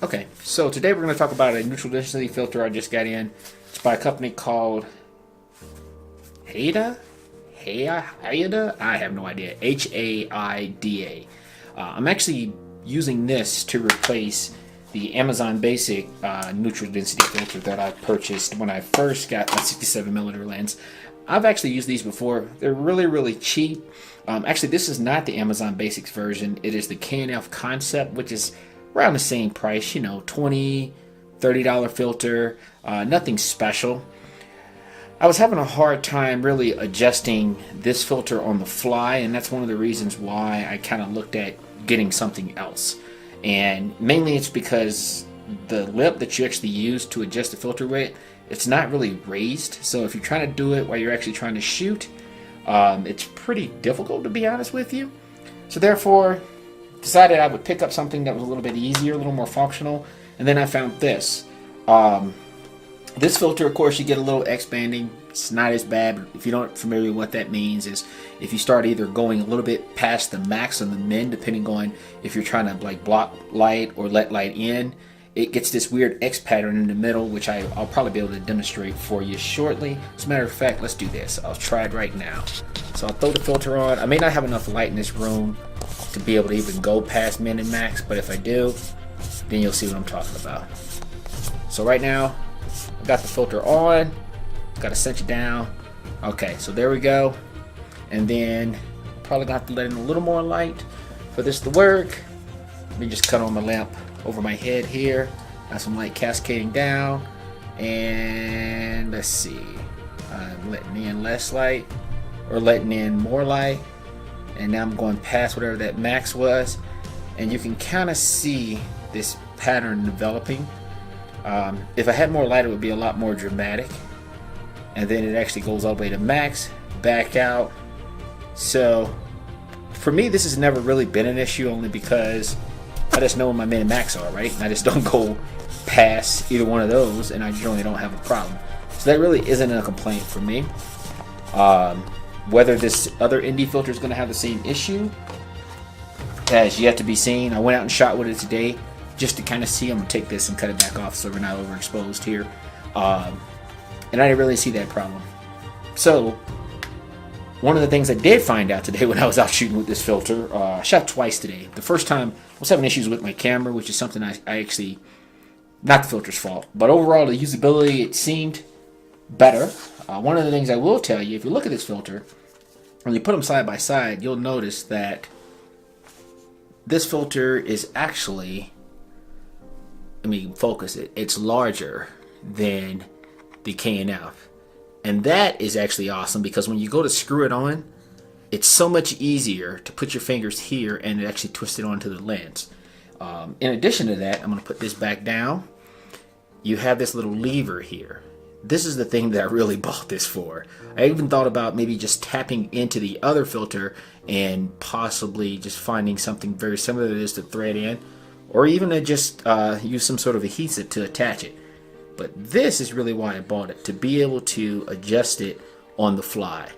Okay, so today we're going to talk about a neutral density filter I just got in. It's by a company called Haida? Haida? I have no idea. Haida. I'm actually using this to replace the Amazon Basic neutral density filter that I purchased when I first got my 67mm lens. I've actually used these before. They're really cheap. Actually, this is not the Amazon Basics version. It is the K&F Concept, which is around the same price, you know, $20, $30 filter, nothing special. I was having a hard time really adjusting this filter on the fly, and that's one of the reasons why I kind of looked at getting something else. And mainly it's because the lip that you actually use to adjust the filter with, it's not really raised. So if you're trying to do it while you're actually trying to shoot, it's pretty difficult, to be honest with you. So therefore, decided I would pick up something that was a little bit easier, a little more functional, and then I found this. This filter, of course, you get a little X-banding. It's not as bad, but if you're not familiar with what that means, is if you start either going a little bit past the max on the min, depending on if you're trying to like block light or let light in, it gets this weird X pattern in the middle, which I'll probably be able to demonstrate for you shortly. As a matter of fact, let's do this. I'll try it right now. So I'll throw the filter on. I may not have enough light in this room to be able to even go past min and max, but if I do, then you'll see what I'm talking about. So right now, I've got the filter on, got to cinch it down. Okay, so there we go. And then probably gonna have to let in a little more light for this to work. Let me just cut on my lamp over my head here. Got some light cascading down, and let's see, I'm letting in less light or letting in more light, and now I'm going past whatever that max was, and you can kind of see this pattern developing. If I had more light, it would be a lot more dramatic, and then it actually goes all the way to max, back out. So for me, this has never really been an issue, only because I just know where my min and max are, right? And I just don't go past either one of those, and I generally don't have a problem. So that really isn't a complaint for me. Whether this other indie filter is going to have the same issue has yet to be seen. I went out and shot with it today just to kind of see. I'm going to take this and cut it back off so we're not overexposed here. And I didn't really see that problem. So one of the things I did find out today when I was out shooting with this filter, I shot twice today. The first time I was having issues with my camera, which is something I actually, not the filter's fault, but overall the usability, it seemed better. One of the things I will tell you, if you look at this filter, when you put them side by side, you'll notice that this filter is actually, let me focus it, it's larger than the K&F. And that is actually awesome, because when you go to screw it on, it's so much easier to put your fingers here and actually twist it onto the lens. In addition to that, I'm going to put this back down. You have this little lever here. This is the thing that I really bought this for. I even thought about maybe just tapping into the other filter and possibly just finding something very similar to this to thread in, or even to just use some sort of adhesive to attach it. But this is really why I bought it, to be able to adjust it on the fly.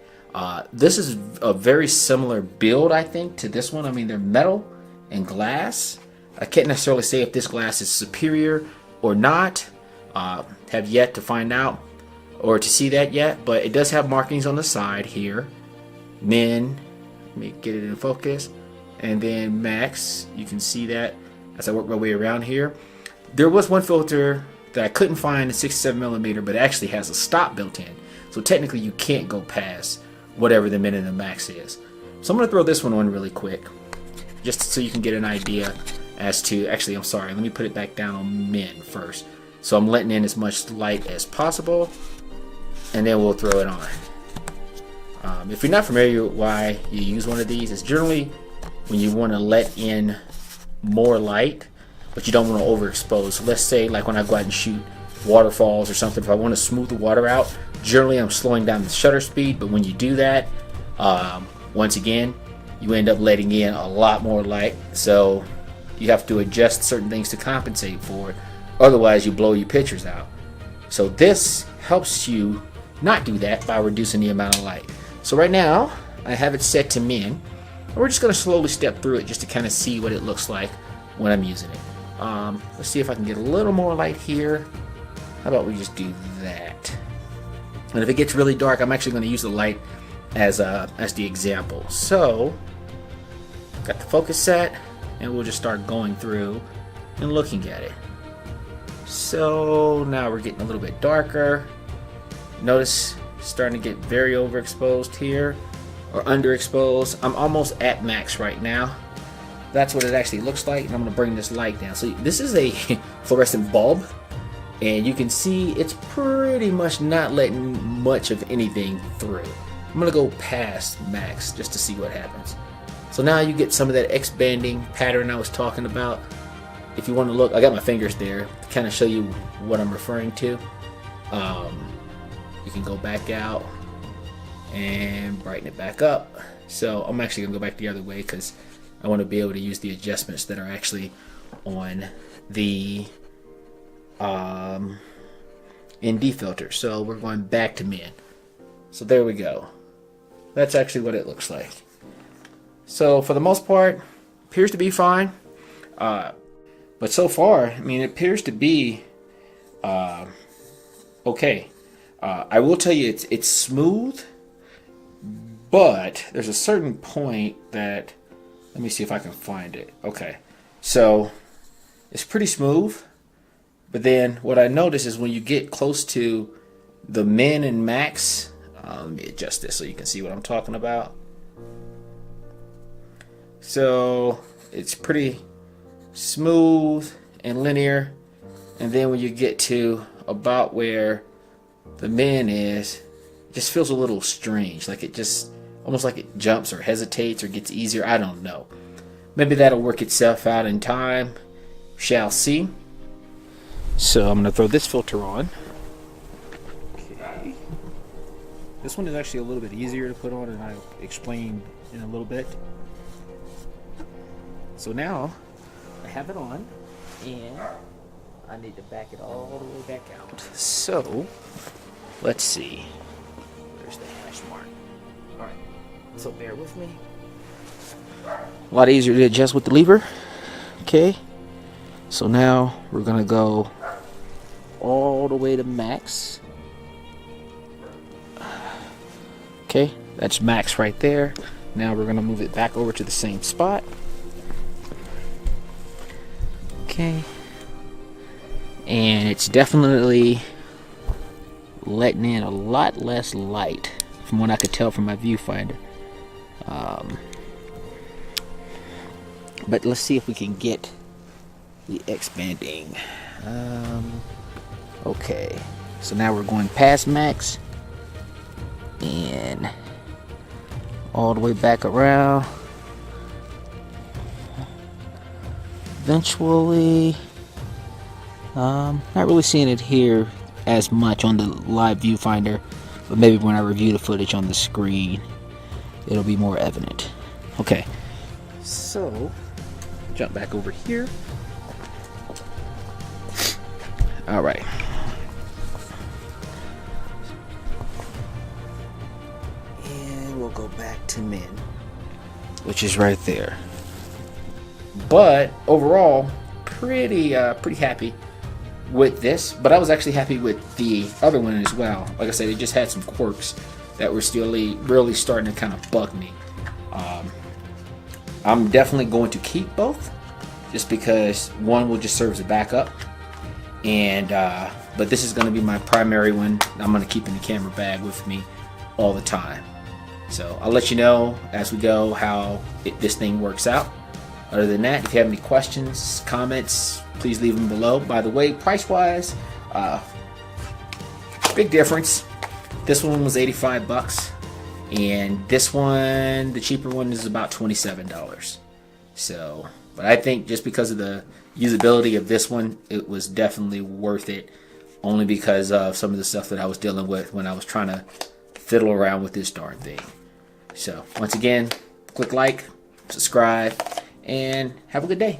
This is a very similar build, I think, to this one. I mean, they're metal and glass. I can't necessarily say if this glass is superior or not. Have yet to find out or to see that yet, but it does have markings on the side here. Min, let me get it in focus, and then max. You can see that as I work my way around here. There was one filter that I couldn't find in 67mm, but it actually has a stop built in. So technically you can't go past whatever the min and the max is. So I'm going to throw this one on really quick, just so you can get an idea as to, actually I'm sorry, let me put it back down on min first. So I'm letting in as much light as possible, and then we'll throw it on. If you're not familiar with why you use one of these, it's generally when you want to let in more light, but you don't want to overexpose. So let's say like when I go out and shoot waterfalls or something, if I want to smooth the water out, generally I'm slowing down the shutter speed, but when you do that, once again, you end up letting in a lot more light. So you have to adjust certain things to compensate for it. Otherwise, you blow your pictures out. So this helps you not do that by reducing the amount of light. So right now, I have it set to min. We're just going to slowly step through it just to kind of see what it looks like when I'm using it. Let's see if I can get a little more light here. How about we just do that? And if it gets really dark, I'm actually going to use the light as the example. So, got the focus set, and we'll just start going through and looking at it. So now we're getting a little bit darker. Notice it's starting to get very overexposed here, or underexposed. I'm almost at max right now. That's what it actually looks like, and I'm going to bring this light down. So this is a fluorescent bulb, and you can see it's pretty much not letting much of anything through. I'm going to go past max just to see what happens. So now you get some of that X-banding pattern I was talking about. If you want to look, I got my fingers there to kind of show you what I'm referring to. You can go back out and brighten it back up. So I'm actually going to go back the other way because I want to be able to use the adjustments that are actually on the ND filter. So we're going back to min. So there we go. That's actually what it looks like. So for the most part, appears to be fine. But so far, I mean, it appears to be okay. I will tell you it's smooth, but there's a certain point that, let me see if I can find it. Okay, so it's pretty smooth, but then what I notice is when you get close to the min and max, let me adjust this so you can see what I'm talking about. So it's pretty smooth and linear, and then when you get to about where the min is, it just feels a little strange, like it just almost like it jumps or hesitates or gets easier. I don't know, maybe that'll work itself out in time, shall see. So I'm gonna throw this filter on. Okay, this one is actually a little bit easier to put on, and I'll explain in a little bit. So now I have it on, and I need to back it all the way back out. So let's see. There's the hash mark. Alright, so bear with me. A lot easier to adjust with the lever. Okay, so now we're gonna go all the way to max. Okay, that's max right there. Now we're gonna move it back over to the same spot. Okay, and it's definitely letting in a lot less light from what I could tell from my viewfinder. But let's see if we can get the X-banding. Okay, so now we're going past max and all the way back around. Eventually, not really seeing it here as much on the live viewfinder, but maybe when I review the footage on the screen, it'll be more evident. Okay, so jump back over here. All right. And we'll go back to min, which is right there. But overall, pretty happy with this. But I was actually happy with the other one as well. Like I said, it just had some quirks that were still really starting to kind of bug me. I'm definitely going to keep both, just because one will just serve as a backup, and but this is going to be my primary one. I'm going to keep in the camera bag with me all the time. So I'll let you know as we go how this thing works out. Other than that, if you have any questions, comments, please leave them below. By the way, price-wise, big difference. This one was 85 bucks, and this one, the cheaper one, is about $27. So, but I think just because of the usability of this one, it was definitely worth it, only because of some of the stuff that I was dealing with when I was trying to fiddle around with this darn thing. So, once again, click like, subscribe, and have a good day.